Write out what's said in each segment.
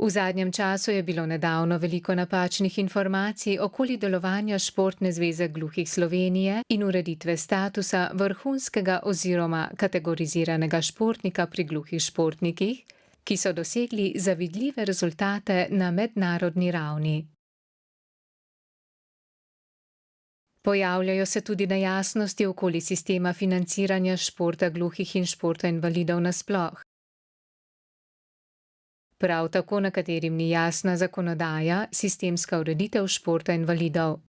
V zadnjem času je bilo nedavno veliko napačnih informacij okoli delovanja Športne zveze gluhih Slovenije in ureditve statusa vrhunskega oziroma kategoriziranega športnika pri gluhih športnikih, ki so dosegli zavidljive rezultate na mednarodni ravni. Pojavljajo se tudi nejasnosti okoli sistema financiranja športa gluhih in športa invalidov nasploh. Prav tako nekaterim ni jasna zakonodaja, sistemska ureditev športa invalidov.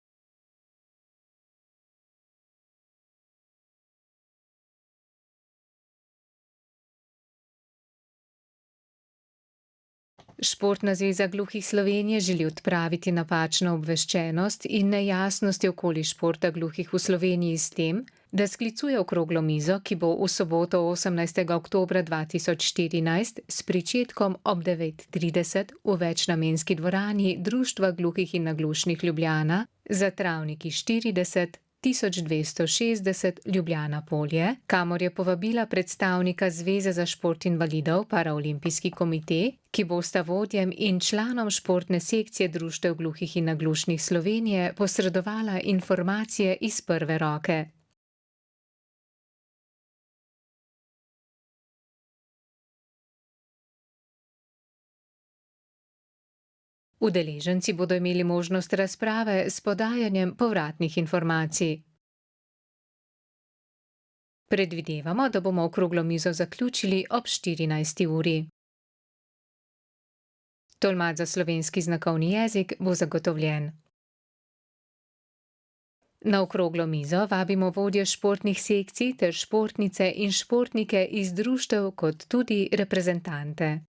Športna zveza gluhih Slovenije želi odpraviti napačno obveščenost in nejasnosti okoli športa gluhih v Sloveniji s tem, da sklicuje okroglo mizo, ki bo v soboto 18. oktobra 2014 s pričetkom ob 9:30 v večnamenski dvorani Društva gluhih in naglušnih Ljubljana za Travniki 40 1260 Ljubljana Polje, kamor je povabila predstavnika Zveze za šport invalidov Paraolimpijski komite, ki bosta vodjem in članom športne sekcije Društev gluhih in naglušnih Slovenije posredovala informacije iz prve roke. Udeleženci bodo imeli možnost razprave s podajanjem povratnih informacij. Predvidevamo, da bomo okroglo mizo zaključili ob 14. uri. Tolmač za slovenski znakovni jezik bo zagotovljen. Na okroglo mizo vabimo vodje športnih sekcij ter športnice in športnike iz društev kot tudi reprezentante.